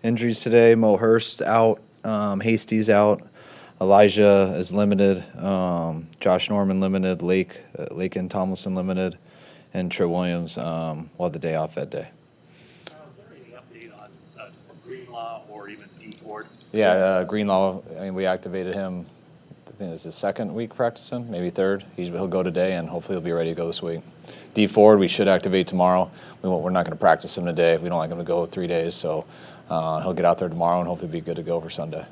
injuries today. Mo Hurst out, Hasty's out, Elijah is limited, Josh Norman limited, Lake and Tomlinson limited, and Trent Williams will have the day off that day. Is there any update on Greenlaw or even D Ford? Yeah, Greenlaw, I mean, we activated him, I think it's his second week practicing, maybe third. He'll go today, and hopefully he'll be ready to go this week. D Ford, we should activate tomorrow. We're not going to practice him today. We don't like him to go 3 days, so he'll get out there tomorrow and hopefully be good to go for Sunday.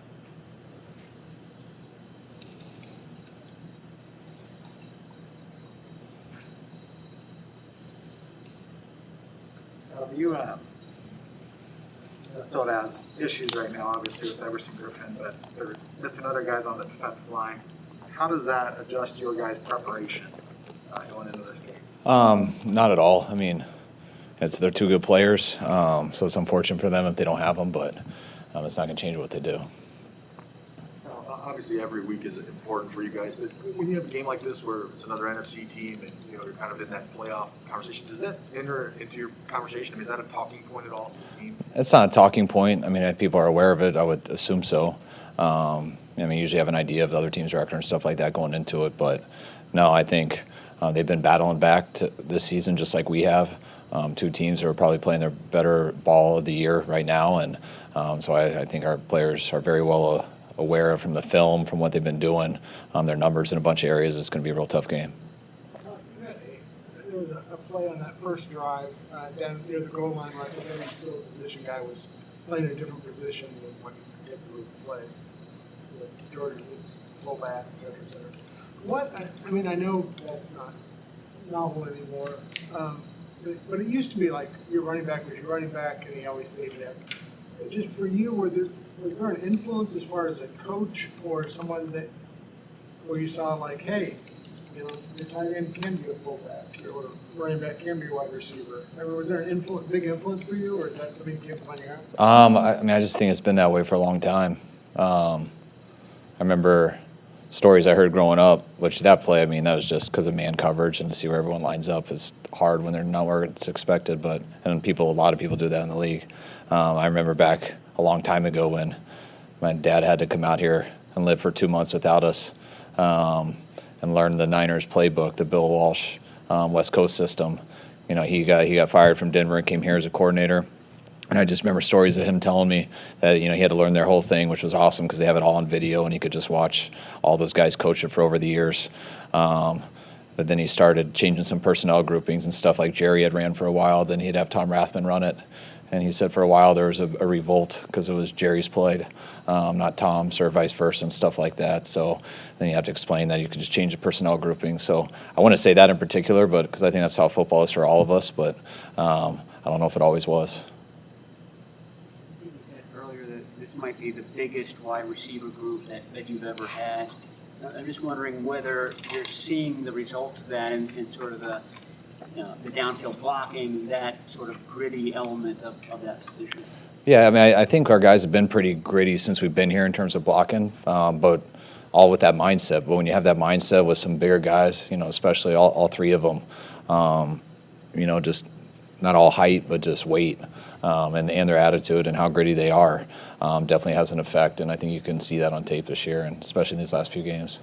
Minnesota has issues right now, obviously, with Everson Griffin, but they're missing other guys on the defensive line. How does that adjust your guys' preparation going into this game? Not at all. I mean, they're two good players, so it's unfortunate for them if they don't have them, but it's not going to change what they do. Obviously, every week is important for you guys, but when you have a game like this where it's another NFC team and you're kind of in that playoff conversation, does that enter into your conversation? I mean, is that a talking point at all for the team? It's not a talking point. I mean, if people are aware of it, I would assume so. I mean, usually have an idea of the other team's record and stuff like that going into it, but no, I think they've been battling back to this season just like we have. Two teams who are probably playing their better ball of the year right now, and so I think our players are very well aware of from the film, from what they've been doing, their numbers in a bunch of areas. It's going to be a real tough game. There was a play on that first drive down near the goal line where I think every field position guy was playing a different position than what he typically plays. Jordan was a fullback, et cetera, et cetera. I mean, I know that's not novel anymore, but it used to be like your running back was your running back and he always stayed there. Just for you, was there an influence as far as a coach or someone where you saw like, hey, your tight end can be a fullback or running back can be a wide receiver? I mean, was there an big influence for you, or is that something you kept finding out? I mean, I just think it's been that way for a long time. I remember stories I heard growing up, which that play, I mean, that was just because of man coverage, and to see where everyone lines up is hard when they're not where it's expected. And a lot of people do that in the league. I remember back a long time ago when my dad had to come out here and live for 2 months without us and learn the Niners playbook, the Bill Walsh West Coast system. You know, he got fired from Denver and came here as a coordinator. And I just remember stories of him telling me that, he had to learn their whole thing, which was awesome because they have it all on video and he could just watch all those guys coach it for over the years. But then he started changing some personnel groupings and stuff like Jerry had ran for a while. Then he'd have Tom Rathman run it. And he said for a while there was a revolt because it was Jerry's played, not Tom's, or vice versa and stuff like that. So then you have to explain that you could just change the personnel grouping. So I want to say that in particular, but because I think that's how football is for all of us. But I don't know if it always was. You said earlier that this might be the biggest wide receiver group that you've ever had. I'm just wondering whether you're seeing the results of that in sort of the downfield blocking, that sort of gritty element of that position. Yeah, I mean, I think our guys have been pretty gritty since we've been here in terms of blocking, but all with that mindset. But when you have that mindset with some bigger guys, especially all three of them, just not all height, but just weight and their attitude and how gritty they are definitely has an effect. And I think you can see that on tape this year, and especially in these last few games.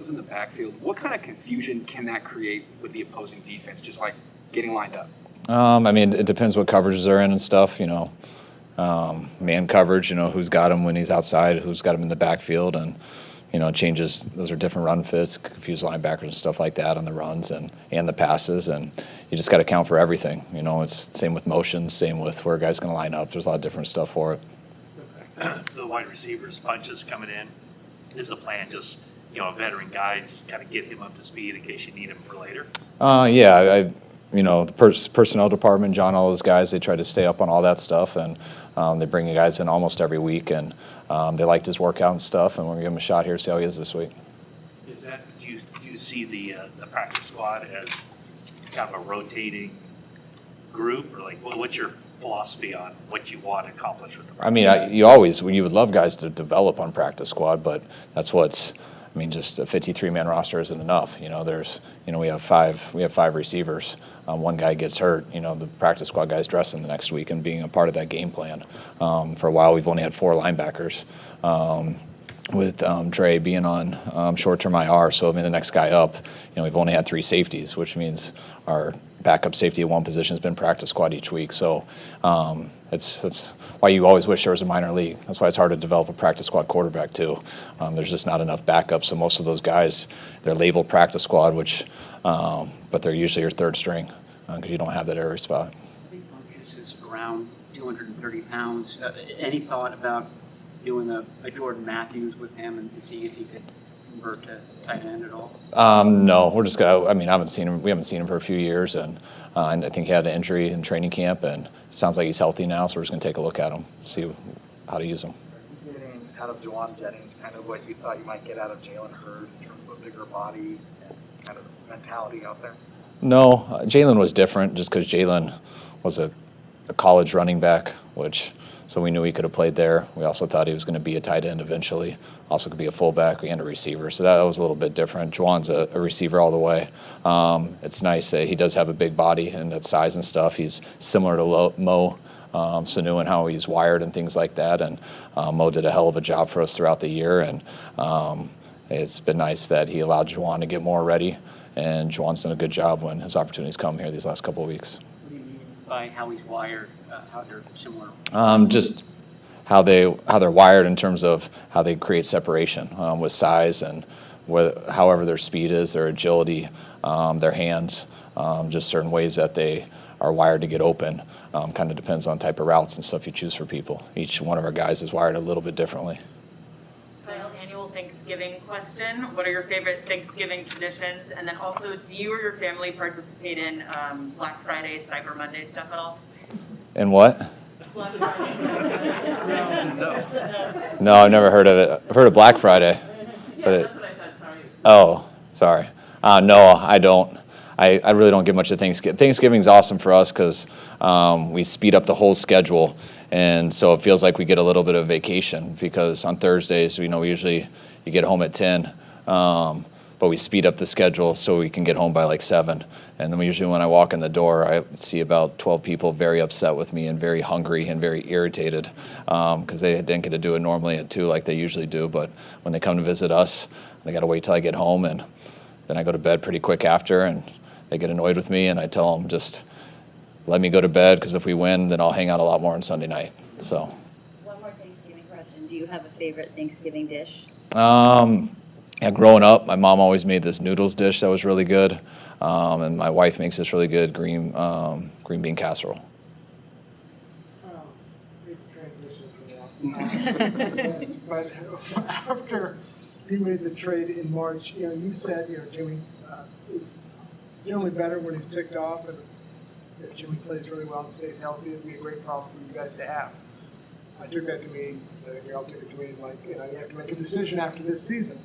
In the backfield, what kind of confusion can that create with the opposing defense, just like getting lined up? I mean, it depends what coverages they're in and stuff, man coverage, who's got him when he's outside, who's got him in the backfield, and, changes. Those are different run fits, confuse linebackers and stuff like that on the runs and the passes, and you just got to count for everything. It's same with motions, same with where a guy's going to line up. There's a lot of different stuff for it. The wide receivers, Funches coming in, is the plan just – a veteran guy, just kind of get him up to speed in case you need him for later? Yeah, the personnel department, John, all those guys, they try to stay up on all that stuff, and they bring the guys in almost every week, and they liked his workout and stuff, and we're going to give him a shot here, see how he is this week. Do you see the practice squad as kind of a rotating group, or like what's your philosophy on what you want to accomplish with the practice? I mean, you would love guys to develop on practice squad, but that's I mean, just a 53-man roster isn't enough. We have five receivers. One guy gets hurt. The practice squad guy's dressing the next week and being a part of that game plan. For a while, we've only had 4 linebackers. With Dre being on short-term IR, so the next guy up, we've only had 3 safeties, which means our backup safety at one position has been practice squad each week. So that's why you always wish there was a minor league. That's why it's hard to develop a practice squad quarterback too. There's just not enough backups. So most of those guys, they're labeled practice squad, but they're usually your third string because you don't have that every spot. I think Funchess is around 230 pounds. Any thought about doing a Jordan Matthews with him and see if he could convert to tight end at all? No, we're just gonna. I mean, we haven't seen him for a few years, and I think he had an injury in training camp, and it sounds like he's healthy now. So we're just gonna take a look at him, see how to use him. Are you getting out of Juwan Jennings kind of what you thought you might get out of Jalen Hurd in terms of a bigger body, kind of mentality out there? No, Jalen was different just because Jalen was a college running back, so we knew he could have played there. We also thought he was going to be a tight end eventually. Also could be a fullback and a receiver. So that was a little bit different. Juwan's a receiver all the way. It's nice that he does have a big body and that size and stuff. He's similar to Mo Sanu and how he's wired and things like that. And Mo did a hell of a job for us throughout the year. And it's been nice that he allowed Juwan to get more ready. And Juwan's done a good job when his opportunities come here these last couple of weeks. What do you mean by how he's wired, how they're similar? Just how they're wired in terms of how they create separation with size and however their speed is, their agility, their hands, just certain ways that they are wired to get open. Kind of depends on type of routes and stuff you choose for people. Each one of our guys is wired a little bit differently. Final annual Thanksgiving question. What are your favorite Thanksgiving traditions? And then also, do you or your family participate in Black Friday, Cyber Monday stuff at all? And what? Black Friday. No, I've never heard of it. I've heard of Black Friday. Yeah, that's what I said, sorry. Oh, sorry. No, I don't. I really don't get much of Thanksgiving. Thanksgiving's awesome for us because we speed up the whole schedule, and so it feels like we get a little bit of vacation because on Thursdays, usually you get home at 10, but we speed up the schedule so we can get home by like 7. And then usually when I walk in the door, I see about 12 people very upset with me and very hungry and very irritated because they didn't get to do it normally at 2 like they usually do. But when they come to visit us, they got to wait till I get home, and then I go to bed pretty quick after, and they get annoyed with me, and I tell them just let me go to bed because if we win, then I'll hang out a lot more on Sunday night. So. One more Thanksgiving question. Do you have a favorite Thanksgiving dish? Yeah, growing up, my mom always made this noodles dish that was really good, and my wife makes this really good green bean casserole. Big transition from that. Yes, but after he made the trade in March, you said, Jimmy is generally better when he's ticked off, and if Jimmy plays really well and stays healthy, it'd be a great problem for you guys to have. I took that to mean, we all took it to mean, like, you have to make a decision after this season.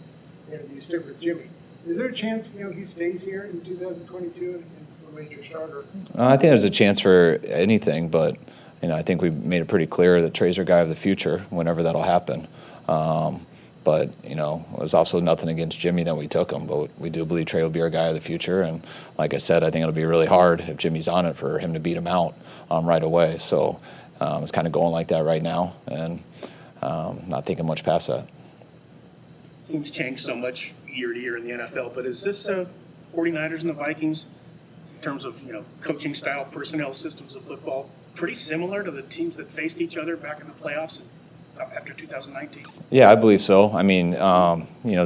And you stick with Jimmy. Is there a chance, he stays here in 2022 and remains your starter? I think there's a chance for anything, but I think we made it pretty clear that Trey's our guy of the future whenever that'll happen. But it was also nothing against Jimmy that we took him, but we do believe Trey will be our guy of the future. And like I said, I think it'll be really hard if Jimmy's on it for him to beat him out right away. So it's kind of going like that right now, and not thinking much past that. Things change so much year to year in the NFL, but is this 49ers and the Vikings, in terms of coaching style, personnel, systems of football, pretty similar to the teams that faced each other back in the playoffs after 2019? Yeah, I believe so. I mean,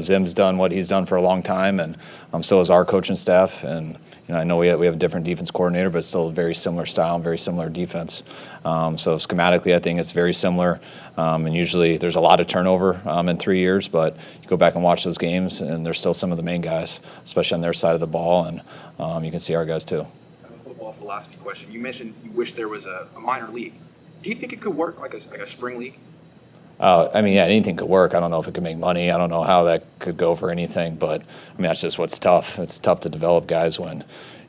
Zim's done what he's done for a long time, and so has our coaching staff. And I know we have a different defense coordinator, but still a very similar style and very similar defense. So schematically, I think it's very similar. And usually there's a lot of turnover in 3 years, but you go back and watch those games, and there's still some of the main guys, especially on their side of the ball, and you can see our guys too. I have a football philosophy question. You mentioned you wish there was a minor league. Do you think it could work like a spring league? Anything could work. I don't know if it could make money. I don't know how that could go for anything, but that's just what's tough. It's tough to develop guys when,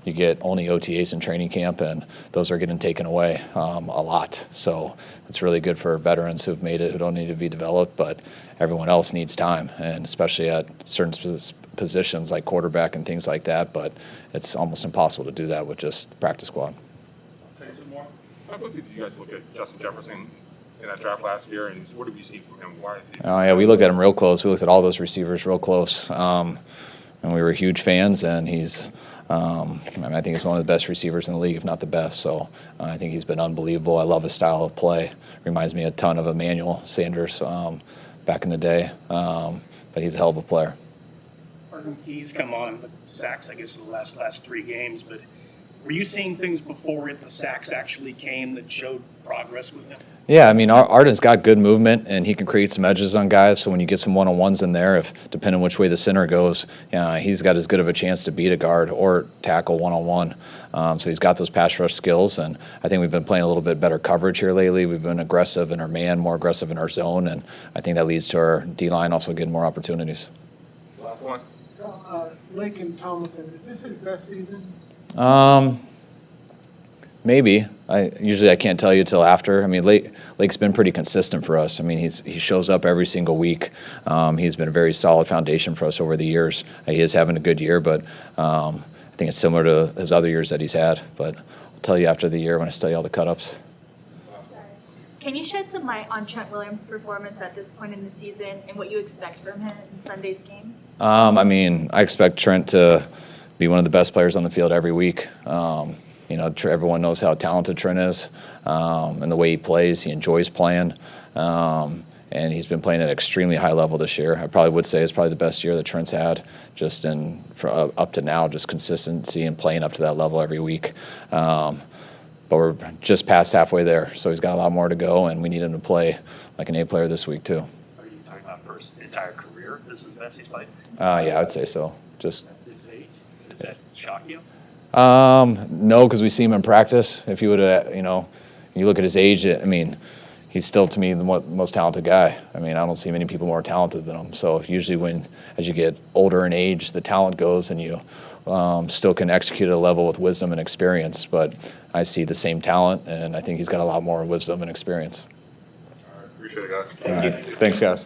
you get only OTAs in training camp, and those are getting taken away a lot. So it's really good for veterans who've made it, who don't need to be developed, but everyone else needs time, and especially at certain positions like quarterback and things like that. But it's almost impossible to do that with just the practice squad. Say some more. How closely did you guys look at Justin Jefferson in that draft last year, and what have you seen from him? Why is he? Oh yeah, we looked at him real close. We looked at all those receivers real close, and we were huge fans. And he's, I think he's one of the best receivers in the league, if not the best. So I think he's been unbelievable. I love his style of play. Reminds me a ton of Emmanuel Sanders back in the day. But he's a hell of a player. He's come on with sacks, I guess, in the last 3 games. But were you seeing things before the sacks actually came that showed progress with him? Yeah, I mean, Arden's got good movement, and he can create some edges on guys. So when you get some one-on-ones in there, if depending which way the center goes, he's got as good of a chance to beat a guard or tackle one-on-one. So he's got those pass rush skills, and I think we've been playing a little bit better coverage here lately. We've been aggressive in our man, more aggressive in our zone, and I think that leads to our D-line also getting more opportunities. Last one. Laken Tomlinson, is this his best season? Maybe. I can't tell you till after. I mean, Lake's been pretty consistent for us. I mean, he shows up every single week. He's been a very solid foundation for us over the years. He is having a good year, but I think it's similar to his other years that he's had. But I'll tell you after the year when I tell you all the cut-ups. Can you shed some light on Trent Williams' performance at this point in the season and what you expect from him in Sunday's game? I mean, I expect Trent to be one of the best players on the field every week. Everyone knows how talented Trent is, and the way he plays. He enjoys playing, and he's been playing at an extremely high level this year. I probably would say it's probably the best year that Trent's had, just up to now, just consistency and playing up to that level every week. But we're just past halfway there, so he's got a lot more to go, and we need him to play like an A player this week too. Are you talking about for his entire career? This is the best he's played? Yeah, I'd say so. Just At this age? Does that shock you? no, because we see him in practice. If you would have, you look at his age, I mean, he's still, to me, the most talented guy. I mean, I don't see many people more talented than him. So usually as you get older in age, the talent goes and you still can execute at a level with wisdom and experience. But I see the same talent, and I think he's got a lot more wisdom and experience. All right, appreciate it, guys. Thank you. Thanks, guys.